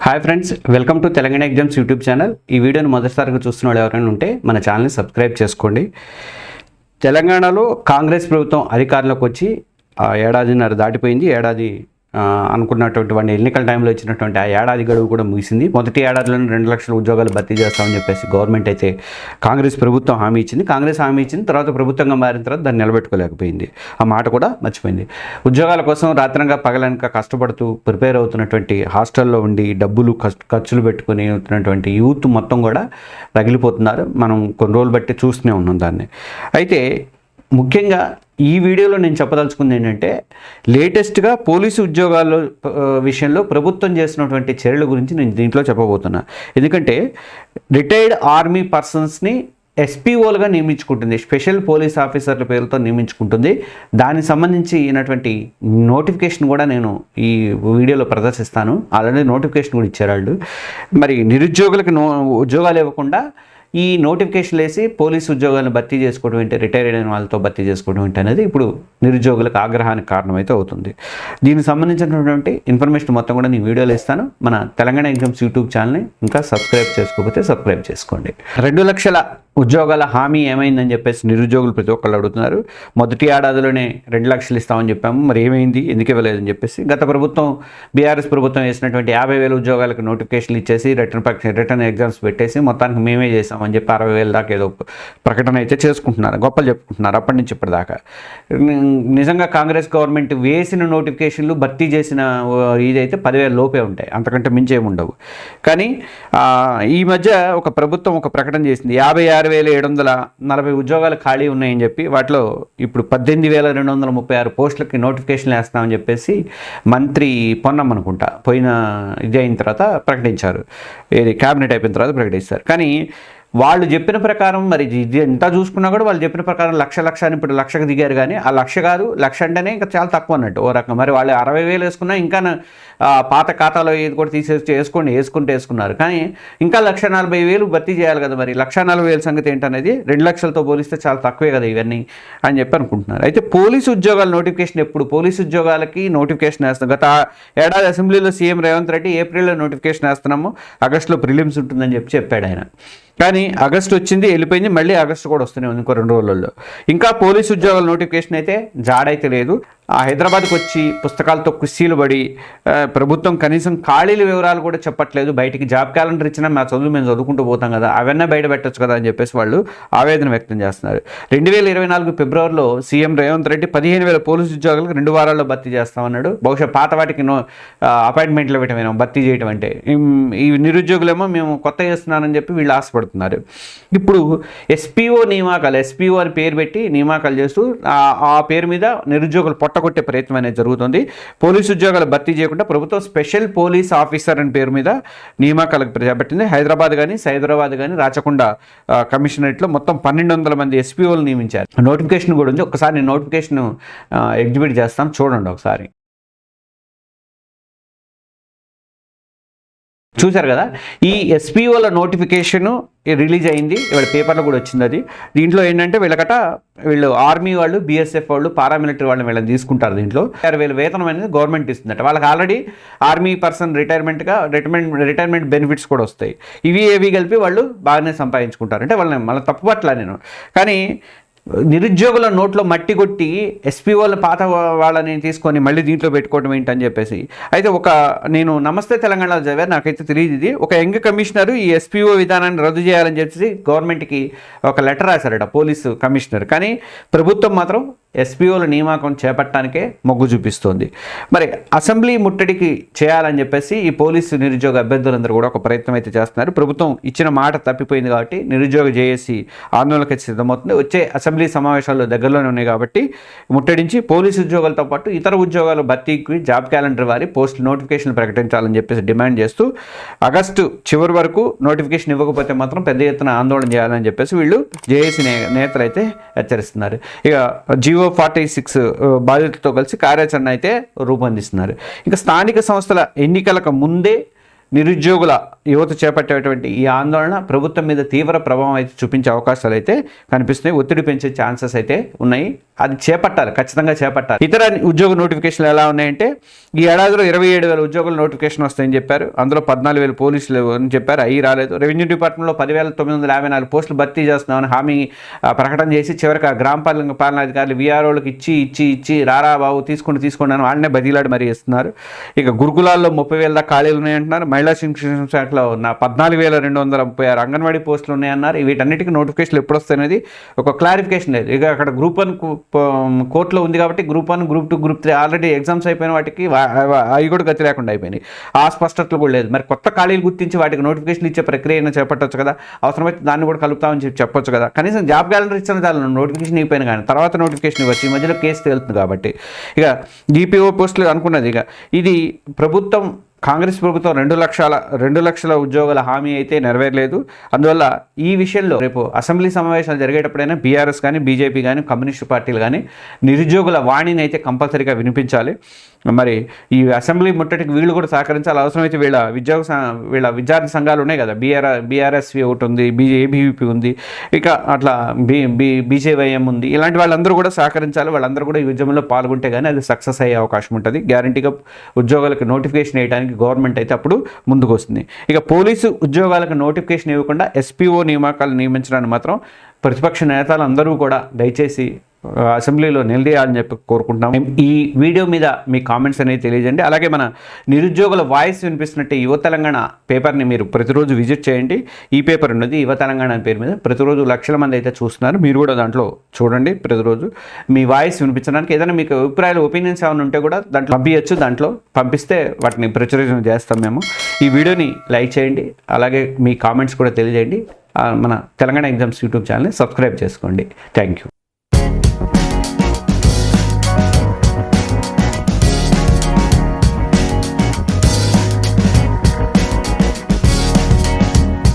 Hi friends, welcome to Telangana exams YouTube channel. ఈ వీడియోని మొదటిసారిగా చూస్తున్న వాళ్ళు ఎవరైనా ఉంటే మన ఛానల్ని సబ్స్క్రైబ్ చేసుకోండి. తెలంగాణలో కాంగ్రెస్ ప్రభుత్వం అధికారంలోకి వచ్చి ఏడాదిన్నర దాటిపోయింది. ఏడాది అనుకున్నటువంటి ఎన్నికల టైంలో ఇచ్చినటువంటి ఆ ఏడాది గడువు కూడా ముగిసింది. మొదటి ఏడాదిలోనే 2 లక్షల ఉద్యోగాలు భర్తీ చేస్తామని చెప్పేసి గవర్నమెంట్ అయితే కాంగ్రెస్ ప్రభుత్వం హామీ ఇచ్చింది. కాంగ్రెస్ హామీ ఇచ్చింది, తర్వాత ప్రభుత్వంగా మారిన తర్వాత దాన్ని నిలబెట్టుకోలేకపోయింది. ఆ మాట కూడా మర్చిపోయింది. ఉద్యోగాల కోసం రాత్రంగా పగలనక కష్టపడుతూ ప్రిపేర్ అవుతున్నటువంటి హాస్టల్లో ఉండి డబ్బులు ఖర్చులు పెట్టుకుని అవుతున్నటువంటి యూత్ మొత్తం కూడా రగిలిపోతున్నారు. మనం కొన్ని రోజులు బట్టి చూస్తూనే ఉన్నాం దాన్ని. అయితే ముఖ్యంగా ఈ వీడియోలో నేను చెప్పదలుచుకుంది ఏంటంటే, లేటెస్ట్గా పోలీసు ఉద్యోగాల విషయంలో ప్రభుత్వం చేసినటువంటి చర్యల గురించి నేను దీంట్లో చెప్పబోతున్నా. ఎందుకంటే రిటైర్డ్ ఆర్మీ పర్సన్స్ని ఎస్పీఓలుగా నియమించుకుంటుంది, స్పెషల్ పోలీస్ ఆఫీసర్ల పేరుతో నియమించుకుంటుంది. దానికి సంబంధించి అయినటువంటి నోటిఫికేషన్ కూడా నేను ఈ వీడియోలో ప్రదర్శిస్తాను. ఆల్రెడీ నోటిఫికేషన్ కూడా ఇచ్చారు వాళ్ళు. మరి నిరుద్యోగులకు ఉద్యోగాలు ఇవ్వకుండా ఈ నోటిఫికేషన్ వేసి పోలీసు ఉద్యోగాలను భర్తీ చేసుకోవడం ఏంటి, రిటైర్ అయిన వాళ్ళతో భర్తీ చేసుకోవడం ఏంటి అనేది ఇప్పుడు నిరుద్యోగులకు ఆగ్రహానికి కారణమైతే అవుతుంది. దీనికి సంబంధించినటువంటి ఇన్ఫర్మేషన్ మొత్తం కూడా నేను వీడియోలో ఇస్తాను. మన తెలంగాణ ఎగ్జామ్స్ యూట్యూబ్ ఛానల్ని ఇంకా సబ్స్క్రైబ్ చేసుకోకపోతే సబ్స్క్రైబ్ చేసుకోండి. 2 లక్షల ఉద్యోగాల హామీ ఏమైందని చెప్పేసి నిరుద్యోగులు ప్రతి ఒక్కళ్ళు అడుగుతున్నారు. మొదటి ఏడాదిలోనే 2 లక్షలు ఇస్తామని చెప్పాము, మరి ఏమైంది, ఎందుకు ఇవ్వలేదని చెప్పేసి గత ప్రభుత్వం బీఆర్ఎస్ ప్రభుత్వం వేసినటువంటి 50,000 ఉద్యోగాలకు నోటిఫికేషన్లు ఇచ్చేసి రిటర్న్ ఎగ్జామ్స్ పెట్టేసి మొత్తానికి మేమే చేస్తామని చెప్పి 60,000 దాకా ఏదో ప్రకటన అయితే చేసుకుంటున్నారు, గొప్పలు చెప్పుకుంటున్నారు అప్పటి నుంచి ఇప్పటిదాకా. నిజంగా కాంగ్రెస్ గవర్నమెంట్ వేసిన నోటిఫికేషన్లు భర్తీ చేసిన ఇదైతే 10,000 లోపే ఉంటాయి, అంతకంటే మించి ఏమి ఉండవు. కానీ ఈ మధ్య ఒక ప్రభుత్వం ఒక ప్రకటన చేసింది, 56,740 ఉద్యోగాలు ఖాళీ ఉన్నాయని చెప్పి వాటిలో ఇప్పుడు 18,236 పోస్టులకి నోటిఫికేషన్లు వేస్తామని చెప్పేసి మంత్రి పొన్నం అనుకుంటా పోయిన ఇది అయిన తర్వాత ప్రకటించారు. ఇది క్యాబినెట్ అయిపోయిన తర్వాత ప్రకటిస్తారు. కానీ వాళ్ళు చెప్పిన ప్రకారం మరి ఇది ఎంత చూసుకున్నా కూడా వాళ్ళు చెప్పిన ప్రకారం లక్ష అని ఇప్పుడు 1,00,000కి దిగారు. కానీ ఆ 1,00,000 కాదు, 1,00,000 అంటేనే ఇంకా చాలా తక్కువ అన్నట్టు ఓ రకం. మరి వాళ్ళు 60,000 వేసుకున్నా ఇంకా పాత ఖాతాలో ఏది కూడా వేసుకున్నారు. కానీ ఇంకా 1,40,000 భర్తీ చేయాలి కదా. మరి 1,40,000 సంగతి ఏంటనేది 2 లక్షలతో పోలిస్తే చాలా తక్కువే కదా ఇవన్నీ అని చెప్పి అనుకుంటున్నారు. అయితే పోలీసు ఉద్యోగాల నోటిఫికేషన్ ఎప్పుడు, పోలీసు ఉద్యోగాలకి నోటిఫికేషన్ వేస్తాం. గత ఏడాది అసెంబ్లీలో సీఎం రేవంత్ రెడ్డి ఏప్రిల్లో నోటిఫికేషన్ వేస్తున్నాము, ఆగస్టులో ప్రిలిమ్స్ ఉంటుందని చెప్పాడు ఆయన. కానీ ఆగస్టు వచ్చింది, వెళ్ళిపోయింది, మళ్ళీ ఆగస్టు కూడా వస్తూనే ఉంది ఇంకో 2 రోజులలో. ఇంకా పోలీసు ఉద్యోగాల నోటిఫికేషన్ అయితే జాడైతే లేదు. హైదరాబాద్కి వచ్చి పుస్తకాలతో కుస్తీలు పడి ప్రభుత్వం కనీసం ఖాళీల వివరాలు కూడా చెప్పట్లేదు. బయటికి జాబ్ క్యాలెండర్ ఇచ్చినా మా చదువు మేము చదువుకుంటూ పోతాం కదా, అవన్నీ బయట పెట్టచ్చు కదా అని చెప్పేసి వాళ్ళు ఆవేదన వ్యక్తం చేస్తున్నారు. 2024 ఫిబ్రవరిలో సీఎం రేవంత్ రెడ్డి 15,000 పోలీసు ఉద్యోగాలకు 2 వారాల్లో భర్తీ చేస్తామన్నాడు. బహుశా పాత వాటికి అపాయింట్మెంట్లు పెట్టమేమో భర్తీ చేయడం అంటే. ఈ నిరుద్యోగులేమో మేము కొత్త చేస్తున్నానని చెప్పి వీళ్ళు ఆశపడుతున్నారు. ఇప్పుడు ఎస్పీఓ నియామకాలు, ఎస్పీఓ అని పేరు పెట్టి నియామకాలు చేస్తూ ఆ పేరు మీద నిరుద్యోగులు పొట్టగొట్టే ప్రయత్నం అనేది జరుగుతుంది. పోలీసు ఉద్యోగాలు భర్తీ చేయకుండా ప్రభుత్వం స్పెషల్ పోలీస్ ఆఫీసర్ అని పేరు మీద నియామకాలకు చేపట్టింది. హైదరాబాద్ కానీ సైదరాబాద్ కానీ రాచకొండ కమిషనరేట్లో మొత్తం 1,200 మంది ఎస్పీఓలు నియమించారు. నోటిఫికేషన్ కూడా ఉంది. ఒకసారి నేను నోటిఫికేషన్ ఎగ్జిబిట్ చేస్తాను, చూడండి ఒకసారి. చూశారు కదా, ఈ ఎస్పీఓల నోటిఫికేషను రిలీజ్ అయింది, ఇవాళ పేపర్లో కూడా వచ్చింది. అది దీంట్లో ఏంటంటే వీళ్ళు ఆర్మీ వాళ్ళు, బీఎస్ఎఫ్ వాళ్ళు, పారామిలిటరీ వాళ్ళు వీళ్ళని తీసుకుంటారు. దీంట్లో 60,000 వేతనం అనేది గవర్నమెంట్ ఇస్తుందట. వాళ్ళకి already army person retirement benefits కూడా వస్తాయి. ఇవి కలిపి వాళ్ళు బాగానే సంపాదించుకుంటారు. అంటే మళ్ళీ తప్పు పట్ల నేను. కానీ నిరుద్యోగుల నోట్లో మట్టి కొట్టి ఎస్పీఓల పాత వాళ్ళని తీసుకొని మళ్ళీ దీంట్లో పెట్టుకోవడం ఏంటని చెప్పేసి. అయితే నేను నమస్తే తెలంగాణలో చదివాను, నాకైతే తెలియదు ఇది. ఒక యంగ్ కమిషనర్ ఈ ఎస్పీఓ విధానాన్ని రద్దు చేయాలని చెప్పేసి గవర్నమెంట్కి ఒక లెటర్ రాశారట, పోలీసు కమిషనర్. కానీ ప్రభుత్వం మాత్రం ఎస్పీఓల నియామకం చేపట్టడానికే మొగ్గు చూపిస్తోంది. మరి అసెంబ్లీ ముట్టడికి చేయాలని చెప్పేసి ఈ పోలీసు నిరుద్యోగ అభ్యర్థులందరూ కూడా ఒక ప్రయత్నం అయితే చేస్తున్నారు. ప్రభుత్వం ఇచ్చిన మాట తప్పిపోయింది కాబట్టి నిరుద్యోగ జేఏసీ ఆందోళనకి సిద్ధమవుతుంది. వచ్చే అసెంబ్లీ సమావేశాలు దగ్గరలోనే ఉన్నాయి కాబట్టి ముట్టడించి పోలీసు ఉద్యోగాలతో పాటు ఇతర ఉద్యోగాల భర్తీకి జాబ్ క్యాలెండర్ వారి పోస్ట్ నోటిఫికేషన్ ప్రకటించాలని చెప్పేసి డిమాండ్ చేస్తూ ఆగస్టు చివరి వరకు నోటిఫికేషన్ ఇవ్వకపోతే మాత్రం పెద్ద ఎత్తున ఆందోళన చేయాలని చెప్పేసి వీళ్ళు జేఏసీ నేతలు అయితే హెచ్చరిస్తున్నారు. ఇక GO 46 బాధితులతో కలిసి కార్యాచరణ అయితే రూపొందిస్తున్నారు. ఇంకా స్థానిక సంస్థల ఎన్నికలకు ముందే నిరుద్యోగుల యువత చేపట్టేటువంటి ఈ ఆందోళన ప్రభుత్వం మీద తీవ్ర ప్రభావం అయితే చూపించే అవకాశాలు అయితే కనిపిస్తున్నాయి. ఒత్తిడి పెంచే ఛాన్సెస్ అయితే ఉన్నాయి. అది చేపట్టాలి, ఖచ్చితంగా చేపట్టాలి. ఇతర ఉద్యోగ నోటిఫికేషన్లు ఎలా ఉన్నాయంటే ఈ ఏడాదిలో 27,000 ఉద్యోగుల నోటిఫికేషన్ వస్తాయని చెప్పారు. అందులో 14,000 పోలీసులు అని చెప్పారు, అవి రాలేదు. రెవెన్యూ డిపార్ట్మెంట్లో 10,954 పోస్టులు భర్తీ చేస్తున్నామని హామీ ప్రకటన చేసి చివరికి ఆ గ్రామ పాలనాధికారులు వీఆర్ఓలకు ఇచ్చి రారా బాబు తీసుకోండి అని వాళ్ళనే బదిలాడి మరీ ఇస్తున్నారు. ఇక గురుకులాల్లో 30,000 దాకా ఖాళీలు ఉన్నాయంటున్నారు. మహిళా శిక్షణ శాఖలో ఉన్న 14,236 అంగన్వాడీ పోస్టులు ఉన్నాయన్నారు. వీటన్నిటికీ నోటిఫికేషన్లు ఎప్పుడు వస్తాయనేది ఒక క్లారిఫికేషన్ లేదు. ఇక అక్కడ గ్రూప్ 1 కోర్టులో ఉంది కాబట్టి group 1, group 2, group 3 already exams అయిపోయిన వాటికి అవి కూడా గతి లేకుండా అయిపోయినాయి. ఆ స్పష్టతలు కూడా లేదు. మరి కొత్త ఖాళీలు గుర్తించి వాటికి నోటిఫికేషన్ ఇచ్చే ప్రక్రియను చేపట్టవచ్చు కదా, అవసరమైతే దాన్ని కూడా కలుపుతామని చెప్పొచ్చు కదా. కనీసం జాబ్ క్యాలెండర్ ఇచ్చిన చాలు, నోటిఫికేషన్ అయిపోయినా కానీ తర్వాత నోటిఫికేషన్ ఇవ్వచ్చు. ఈ మధ్యలో కేసు తేలుతుంది కాబట్టి ఇక డిపిఓ పోస్టులు అనుకున్నది. ఇక ఇది ప్రభుత్వం, కాంగ్రెస్ ప్రభుత్వం 2 లక్షల ఉద్యోగాల హామీ అయితే నెరవేరలేదు. అందువల్ల ఈ విషయంలో రేపు అసెంబ్లీ సమావేశాలు జరిగేటప్పుడైనా బీఆర్ఎస్ కానీ, బీజేపీ కానీ, కమ్యూనిస్టు పార్టీలు కానీ నిరుద్యోగుల వాణిని అయితే కంపల్సరీగా వినిపించాలి. మరి ఈ అసెంబ్లీ ముట్టడికి వీళ్ళు కూడా సహకరించాలి. అవసరమైతే వీళ్ళ విద్యార్థి సంఘాలు ఉన్నాయి కదా, బీఆర్ఎస్వి ఒకటి ఉంది, ఏబీవీపీ ఉంది, ఇక అట్లా బీజేవైఎం ఉంది. ఇలాంటి వాళ్ళందరూ కూడా సహకరించాలి. వాళ్ళందరూ కూడా ఈ ఉద్యమంలో పాల్గొంటే కానీ అది సక్సెస్ అయ్యే అవకాశం ఉంటుంది. గ్యారంటీగా ఉద్యోగాలకు నోటిఫికేషన్ వేయడానికి గవర్నమెంట్ అయితే అప్పుడు ముందుకు వస్తుంది. ఇక పోలీసు ఉద్యోగాలకు నోటిఫికేషన్ ఇవ్వకుండా ఎస్పీఓ నియామకాలు నియమించడానికి మాత్రం ప్రతిపక్ష నేతలు అందరూ కూడా దయచేసి అసెంబ్లీలో నిలదీయాలని చెప్పి కోరుకుంటున్నాం. ఈ వీడియో మీద మీ కామెంట్స్ అనేది తెలియజేయండి. అలాగే మన నిరుద్యోగుల వాయిస్ వినిపిస్తున్నట్టే యువ తెలంగాణ పేపర్ని మీరు ప్రతిరోజు విజిట్ చేయండి. ఈ పేపర్ ఉన్నది యువ తెలంగాణ అనే పేరు మీద ప్రతిరోజు లక్షల మంది అయితే చూస్తున్నారు. మీరు కూడా దాంట్లో చూడండి. ప్రతిరోజు మీ వాయిస్ వినిపించడానికి ఏదైనా మీకు అభిప్రాయాలు, ఒపీనియన్స్ ఏమైనా ఉంటే కూడా దాంట్లో పంపించచ్చు. దాంట్లో పంపిస్తే వాటిని ప్రచురణ చేస్తాం మేము. ఈ వీడియోని లైక్ చేయండి, అలాగే మీ కామెంట్స్ కూడా తెలియజేయండి. మన తెలంగాణ ఎగ్జామ్స్ యూట్యూబ్ ఛానల్ని సబ్స్క్రైబ్ చేసుకోండి. Thank you.